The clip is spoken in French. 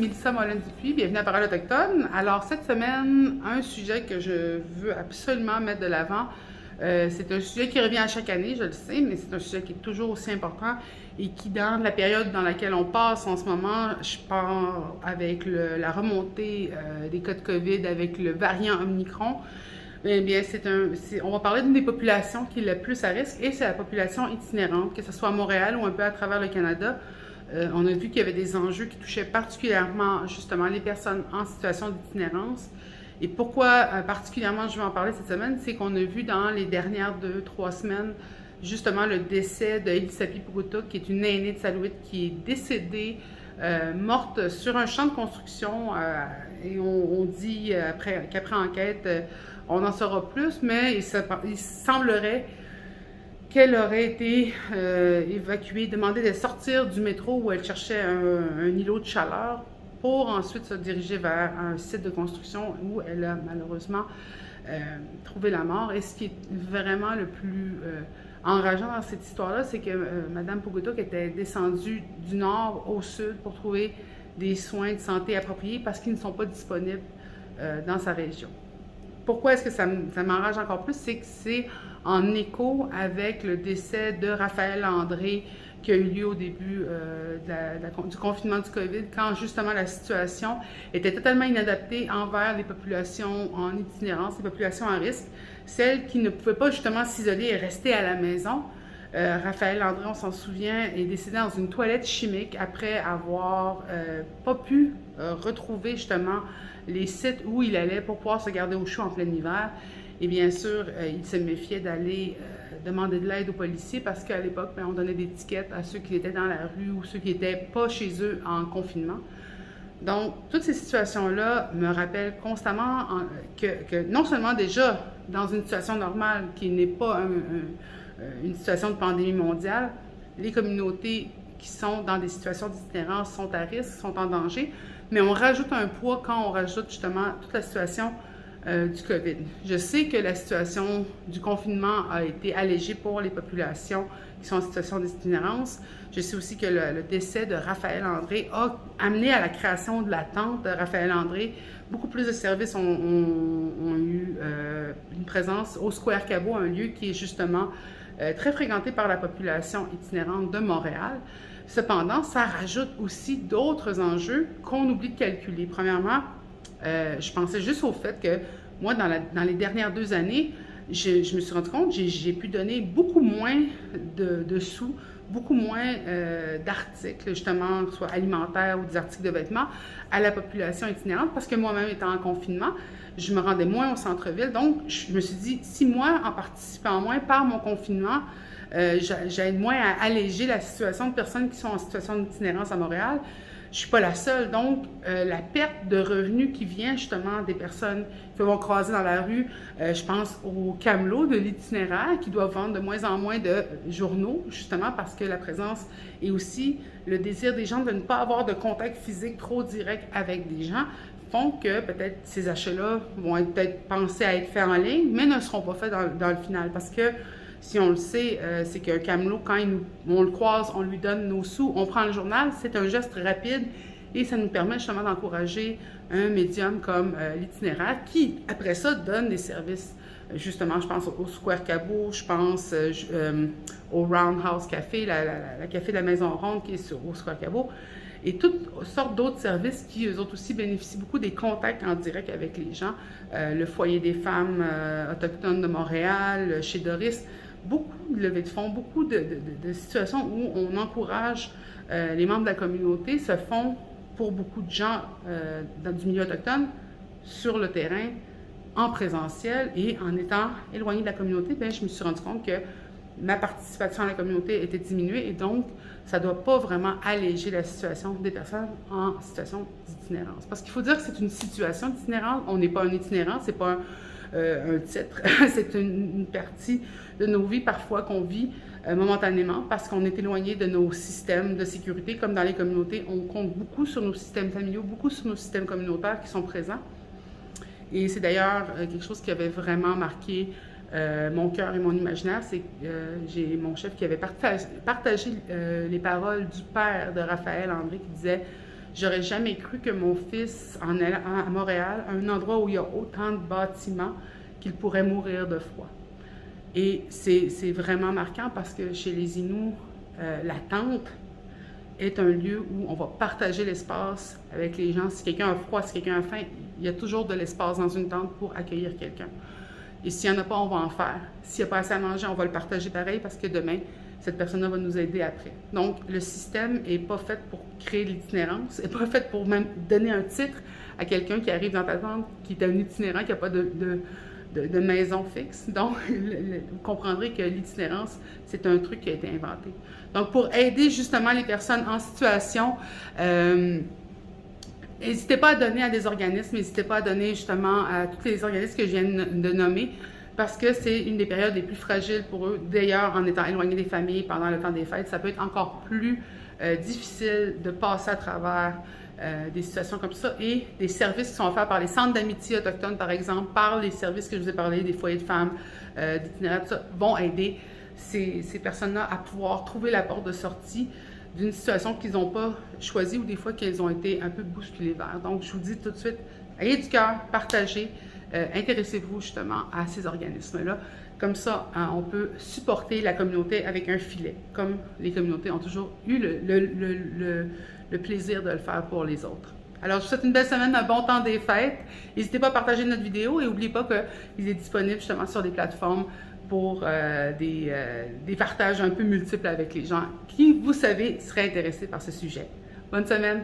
Mélissa Mollin-Dupuis, bienvenue à Parole autochtone. Alors cette semaine, un sujet que je veux absolument mettre de l'avant, c'est un sujet qui revient à chaque année, je le sais, mais c'est un sujet qui est toujours aussi important et qui, dans la période dans laquelle on passe en ce moment, je pars avec la remontée des cas de COVID, avec le variant Omicron. Eh bien, on va parler d'une des populations qui est la plus à risque, et c'est la population itinérante, que ce soit à Montréal ou un peu à travers le Canada. On a vu qu'il y avait des enjeux qui touchaient particulièrement, justement, les personnes en situation d'itinérance. Et pourquoi particulièrement je vais en parler cette semaine, c'est qu'on a vu dans les dernières 2-3 semaines, justement, le décès de Elisapi Pugutuk, qui est une aînée de Salouit, qui est décédée, morte sur un champ de construction. Et on dit qu'après enquête, on en saura plus, mais il semblerait qu'elle aurait été évacuée, demandée de sortir du métro où elle cherchait un îlot de chaleur pour ensuite se diriger vers un site de construction où elle a malheureusement trouvé la mort. Et ce qui est vraiment le plus enrageant dans cette histoire-là, c'est que Mme Pugutuk était descendue du nord au sud pour trouver des soins de santé appropriés parce qu'ils ne sont pas disponibles dans sa région. Pourquoi est-ce que ça m'enrage encore plus? C'est que c'est en écho avec le décès de Raphaël Landré qui a eu lieu au début du confinement du COVID, quand justement la situation était totalement inadaptée envers les populations en itinérance, les populations à risque, celles qui ne pouvaient pas justement s'isoler et rester à la maison. Raphaël Landré, on s'en souvient, est décédé dans une toilette chimique après avoir pas pu retrouver justement les sites où il allait pour pouvoir se garder au chaud en plein hiver. Et bien sûr, il se méfiait d'aller demander de l'aide aux policiers parce qu'à l'époque, on donnait des tickets à ceux qui étaient dans la rue ou ceux qui n'étaient pas chez eux en confinement. Donc, toutes ces situations-là me rappellent constamment que non seulement déjà dans une situation normale qui n'est pas une situation de pandémie mondiale, les communautés qui sont dans des situations d'itinérance sont à risque, sont en danger, mais on rajoute un poids quand on rajoute justement toute la situation du COVID. Je sais que la situation du confinement a été allégée pour les populations qui sont en situation d'itinérance. Je sais aussi que le décès de Raphaël Landré a amené à la création de la tente de Raphaël Landré. Beaucoup plus de services ont eu une présence au Square Cabot, un lieu qui est justement très fréquenté par la population itinérante de Montréal. Cependant, ça rajoute aussi d'autres enjeux qu'on oublie de calculer. Premièrement, je pensais juste au fait que moi, dans les dernières 2 années, je me suis rendu compte que j'ai pu donner beaucoup moins de sous, beaucoup moins d'articles, justement, soit alimentaires ou des articles de vêtements, à la population itinérante, parce que moi-même étant en confinement, je me rendais moins au centre-ville. Donc, je me suis dit, si moi, en participant moins par mon confinement, j'aide moins à alléger la situation de personnes qui sont en situation d'itinérance à Montréal, je ne suis pas la seule. Donc, la perte de revenus qui vient justement des personnes qui vont croiser dans la rue, je pense aux camelots de l'itinéraire qui doivent vendre de moins en moins de journaux, justement parce que la présence et aussi le désir des gens de ne pas avoir de contact physique trop direct avec des gens font que peut-être ces achats-là vont être peut-être pensés à être faits en ligne, mais ne seront pas faits dans le final parce que si on le sait, c'est qu'un camelot, quand on le croise, on lui donne nos sous, on prend le journal, c'est un geste rapide et ça nous permet justement d'encourager un médium comme l'itinéraire qui, après ça, donne des services. Justement, je pense au Square Cabot, je pense au Roundhouse Café, la café de la Maison Ronde qui est au Square Cabot, et toutes sortes d'autres services qui, eux autres aussi, bénéficient beaucoup des contacts en direct avec les gens. Le Foyer des femmes autochtones de Montréal, chez Doris, beaucoup de levées de fonds, beaucoup de situations où on encourage les membres de la communauté se font pour beaucoup de gens du milieu autochtone sur le terrain, en présentiel et en étant éloigné de la communauté, bien, je me suis rendu compte que ma participation à la communauté était diminuée et donc ça ne doit pas vraiment alléger la situation des personnes en situation d'itinérance. Parce qu'il faut dire que c'est une situation d'itinérance, on n'est pas un itinérant, c'est pas un titre, c'est une partie de nos vies parfois qu'on vit momentanément parce qu'on est éloigné de nos systèmes de sécurité. Comme dans les communautés, on compte beaucoup sur nos systèmes familiaux, beaucoup sur nos systèmes communautaires qui sont présents. Et c'est d'ailleurs quelque chose qui avait vraiment marqué mon cœur et mon imaginaire, c'est que j'ai mon chef qui avait partagé les paroles du père de Raphaël Landré qui disait J'aurais jamais cru que mon fils, en allant à Montréal, un endroit où il y a autant de bâtiments, qu'il pourrait mourir de froid. Et c'est vraiment marquant parce que chez les Inuits, la tente est un lieu où on va partager l'espace avec les gens. Si quelqu'un a froid, si quelqu'un a faim, il y a toujours de l'espace dans une tente pour accueillir quelqu'un. Et s'il n'y en a pas, on va en faire. S'il n'y a pas assez à manger, on va le partager pareil parce que demain, cette personne-là va nous aider après. Donc, le système n'est pas fait pour créer l'itinérance, n'est pas fait pour même donner un titre à quelqu'un qui arrive dans ta tente, qui est un itinérant, qui n'a pas de maison fixe. Donc, vous comprendrez que l'itinérance, c'est un truc qui a été inventé. Donc, pour aider justement les personnes en situation, n'hésitez pas à donner à des organismes, n'hésitez pas à donner justement à tous les organismes que je viens de nommer, parce que c'est une des périodes les plus fragiles pour eux. D'ailleurs, en étant éloignés des familles pendant le temps des fêtes, ça peut être encore plus difficile de passer à travers des situations comme ça, et des services qui sont offerts par les centres d'amitié autochtones, par exemple, par les services que je vous ai parlé, des foyers de femmes, d'itinéraires, tout ça, vont aider ces personnes-là à pouvoir trouver la porte de sortie d'une situation qu'ils n'ont pas choisie ou des fois qu'elles ont été un peu bousculées vers. Donc, je vous dis tout de suite, ayez du cœur, partagez, intéressez-vous justement à ces organismes-là. Comme ça, on peut supporter la communauté avec un filet, comme les communautés ont toujours eu le plaisir de le faire pour les autres. Alors, je vous souhaite une belle semaine, un bon temps des fêtes. N'hésitez pas à partager notre vidéo et n'oubliez pas qu'il est disponible justement sur des plateformes pour des partages un peu multiples avec les gens qui, vous savez, seraient intéressés par ce sujet. Bonne semaine!